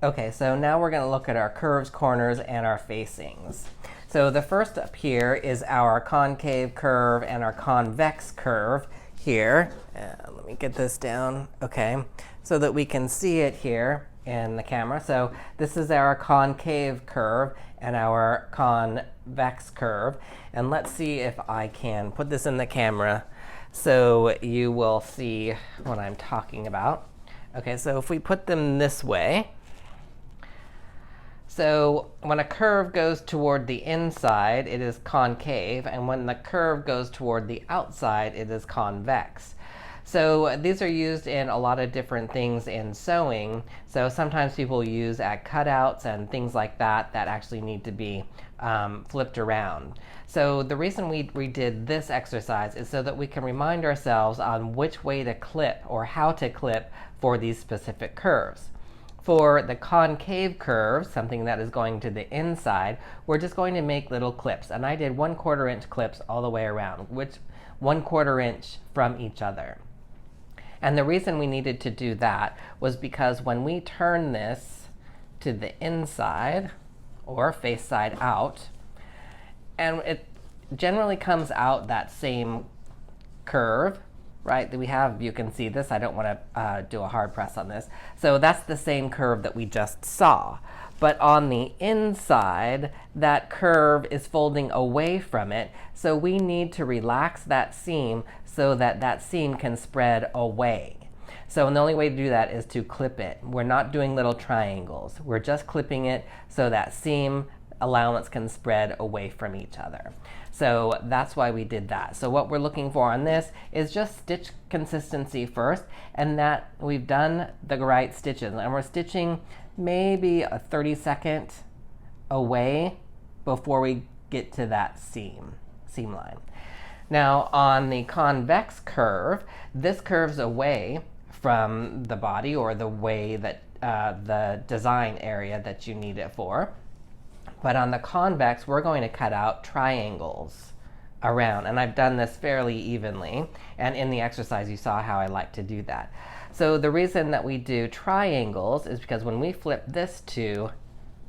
Okay, so now we're going to look at our curves, corners, and our facings. So the first up here is our concave curve and our convex curve here. Let me get this down, okay, so that we can see it here in the camera. So this is our concave curve and our convex curve. And let's see if I can put this in the camera so you will see what I'm talking about. Okay, so if we put them this way, so when a curve goes toward the inside, it is concave, and when the curve goes toward the outside, it is convex. So these are used in a lot of different things in sewing. So sometimes people use at cutouts and things like that that actually need to be flipped around. So the reason we did this exercise is so that we can remind ourselves on which way to clip or how to clip for these specific curves. For the concave curve, something that is going to the inside, we're just going to make little clips. And I did 1/4 inch clips all the way around, which 1/4 inch from each other. And the reason we needed to do that was because when we turn this to the inside, or face side out, and it generally comes out that same curve, right, that we have. You can see this. I don't want to do a hard press on this. So that's the same curve that we just saw. But on the inside, that curve is folding away from it. So we need to relax that seam so that that seam can spread away. So the only way to do that is to clip it. We're not doing little triangles. We're just clipping it so that seam allowance can spread away from each other. So that's why we did that. So what we're looking for on this is just stitch consistency first, and that we've done the right stitches. And we're stitching maybe a 30-second away before we get to that seam line. Now on the convex curve, this curves away from the body or the way that the design area that you need it for. But on the convex, we're going to cut out triangles around. And I've done this fairly evenly. And in the exercise, you saw how I like to do that. So the reason that we do triangles is because when we flip this to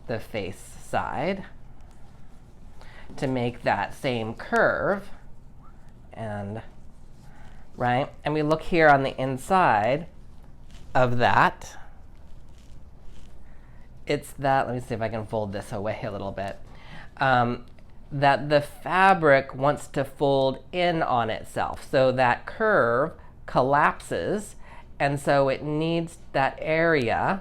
the face side to make that same curve, and right, and we look here on the inside of that, it's that, let me see if I can fold this away a little bit, that the fabric wants to fold in on itself. So that curve collapses, and so it needs that area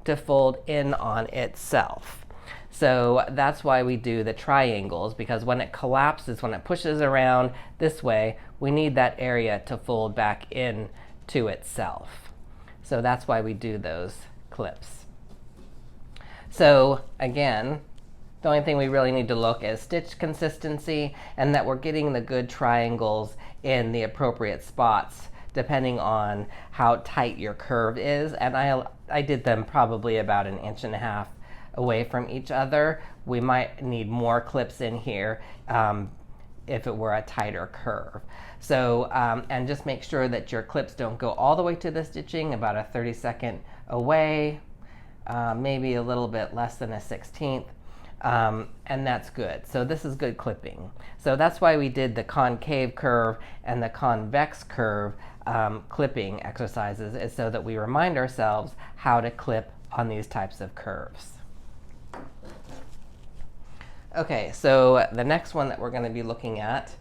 to fold in on itself. So that's why we do the triangles, because when it collapses, when it pushes around this way, we need that area to fold back in to itself. So that's why we do those clips. So again, the only thing we really need to look is stitch consistency and that we're getting the good triangles in the appropriate spots depending on how tight your curve is. And I did them probably about 1.5 inches away from each other. We might need more clips in here if it were a tighter curve. So, and just make sure that your clips don't go all the way to the stitching, about a 30-second away, maybe a little bit less than a 1/16, and that's good. So this is good clipping. So that's why we did the concave curve and the convex curve clipping exercises, is so that we remind ourselves how to clip on these types of curves. Okay, so the next one that we're going to be looking at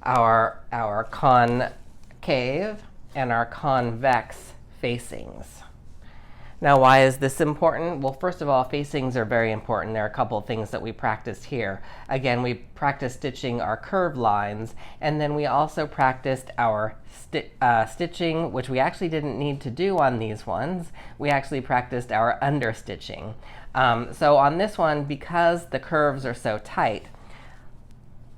are our concave and our convex facings. Now, why is this important? Well, first of all, facings are very important. There are a couple of things that we practiced here. Again, we practiced stitching our curved lines, and then we also practiced our stitching, which we actually didn't need to do on these ones. We actually practiced our understitching. So on this one, because the curves are so tight,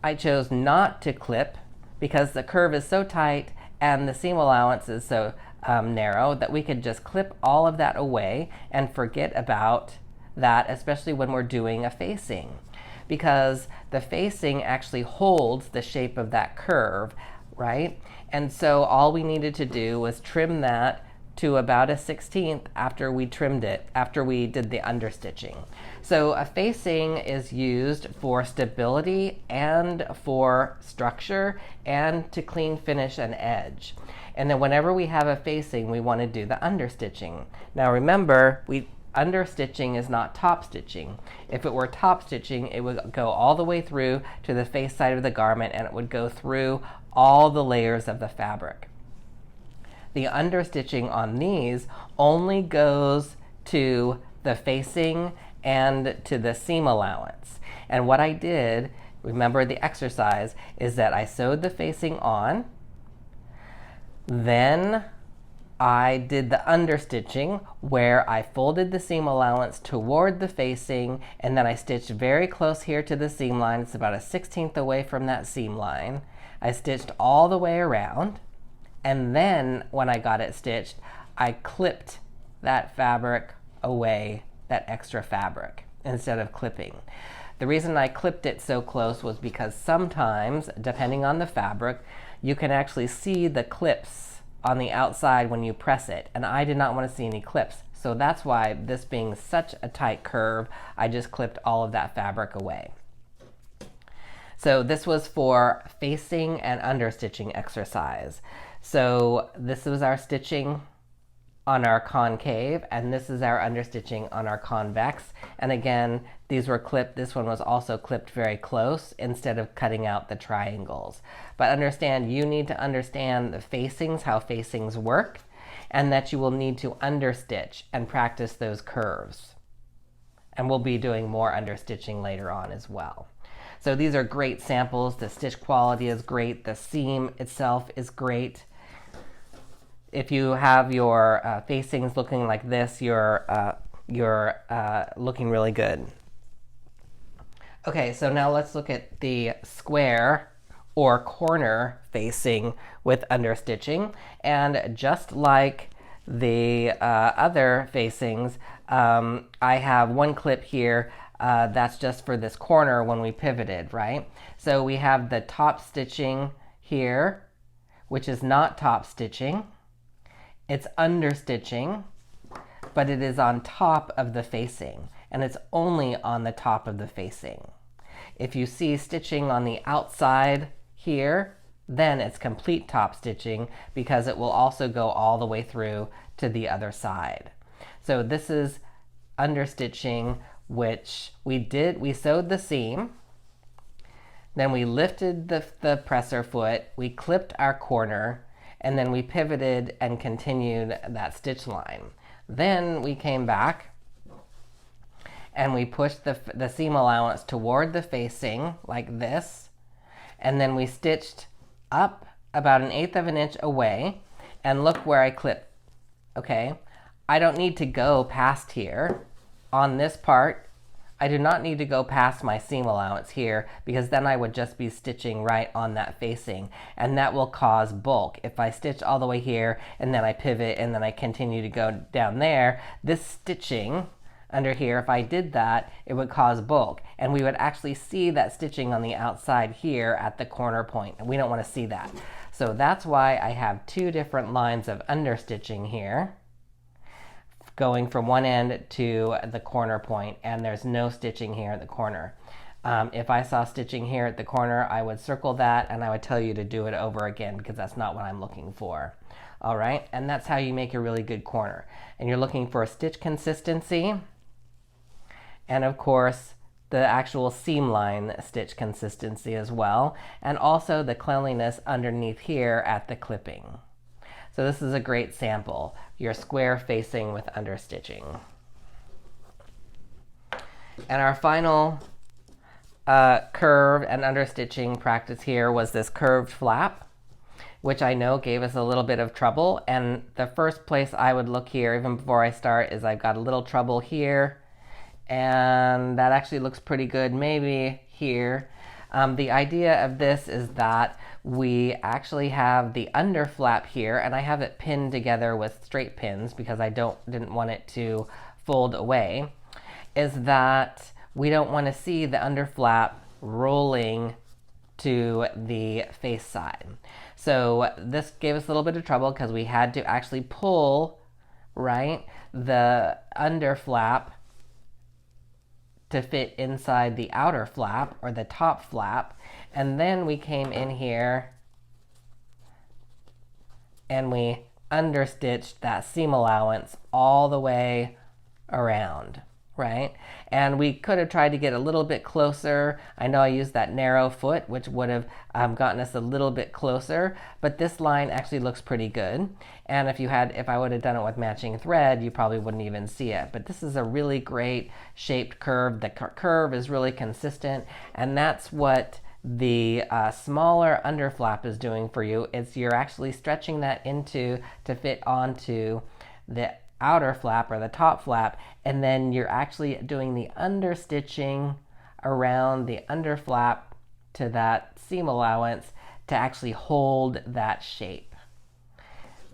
I chose not to clip because the curve is so tight and the seam allowance is so narrow that we could just clip all of that away and forget about that, especially when we're doing a facing, because the facing actually holds the shape of that curve, right? And so all we needed to do was trim that to about a 1/16 after we trimmed it, after we did the understitching. So a facing is used for stability and for structure and to clean finish an edge. And then whenever we have a facing, we want to do the understitching. Now remember, understitching is not top stitching. If it were top stitching, it would go all the way through to the face side of the garment, and it would go through all the layers of the fabric. The understitching on these only goes to the facing and to the seam allowance. And what I did, remember the exercise, is that I sewed the facing on, then I did the understitching where I folded the seam allowance toward the facing, and then I stitched very close here to the seam line. It's about a 1/16 away from that seam line. I stitched all the way around, and then when I got it stitched, I clipped that fabric away, that extra fabric, instead of clipping. The reason I clipped it so close was because sometimes, depending on the fabric, you can actually see the clips on the outside when you press it, and I did not want to see any clips. So that's why, this being such a tight curve, I just clipped all of that fabric away. So this was for facing and understitching exercise. So this was our stitching on our concave, and this is our understitching on our convex. And again, these were clipped. This one was also clipped very close instead of cutting out the triangles. But understand, you need to understand the facings, how facings work, and that you will need to understitch and practice those curves. And we'll be doing more understitching later on as well. So these are great samples. The stitch quality is great. The seam itself is great. If you have your facings looking like this, you're looking really good. Okay, so now let's look at the square or corner facing with understitching. And just like the other facings, I have one clip here that's just for this corner when we pivoted, right? So we have the top stitching here, which is not top stitching. It's understitching, but it is on top of the facing, and it's only on the top of the facing. If you see stitching on the outside here, then it's complete top stitching because it will also go all the way through to the other side. So this is understitching, which we sewed the seam, then we lifted the presser foot, we clipped our corner, and then we pivoted and continued that stitch line. Then we came back and we pushed the seam allowance toward the facing like this, and then we stitched up about 1/8 of an inch away, and look where I clipped. Okay, I don't need to go past here on this part. I do not need to go past my seam allowance here, because then I would just be stitching right on that facing, and that will cause bulk. If I stitch all the way here and then I pivot and then I continue to go down there, this stitching under here, if I did that, it would cause bulk, and we would actually see that stitching on the outside here at the corner point, and we don't want to see that. So that's why I have two different lines of understitching here, going from one end to the corner point, and there's no stitching here at the corner. If I saw stitching here at the corner, I would circle that and I would tell you to do it over again, because that's not what I'm looking for. All right, and that's how you make a really good corner. And you're looking for a stitch consistency, and of course the actual seam line stitch consistency as well, and also the cleanliness underneath here at the clipping. So this is a great sample, your square facing with understitching. And our final curve and understitching practice here was this curved flap, which I know gave us a little bit of trouble. And the first place I would look here, even before I start, is I've got a little trouble here, and that actually looks pretty good maybe here. The idea of this is that we actually have the under flap here, and I have it pinned together with straight pins because I didn't want it to fold away, is that we don't want to see the under flap rolling to the face side. So this gave us a little bit of trouble because we had to actually pull right? The under flap to fit inside the outer flap or the top flap. And then we came in here and we understitched that seam allowance all the way around, right? And we could have tried to get a little bit closer. I know I used that narrow foot, which would have gotten us a little bit closer, but this line actually looks pretty good. And if I would have done it with matching thread, you probably wouldn't even see it. But this is a really great shaped curve. The curve is really consistent, and that's what the smaller underflap is doing for you. You're actually stretching that to fit onto the outer flap or the top flap, and then you're actually doing the understitching around the underflap to that seam allowance to actually hold that shape,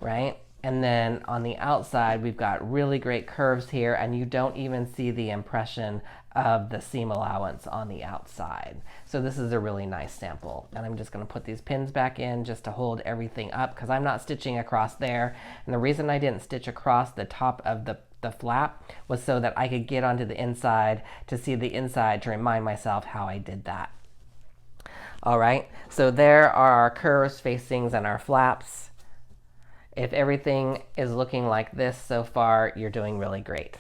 right? And then on the outside, we've got really great curves here, and you don't even see the impression of the seam allowance on the outside. So this is a really nice sample. And I'm just going to put these pins back in just to hold everything up because I'm not stitching across there. And the reason I didn't stitch across the top of the flap was so that I could get onto the inside to see the inside to remind myself how I did that. All right, so there are our curves, facings, and our flaps. If everything is looking like this so far, you're doing really great.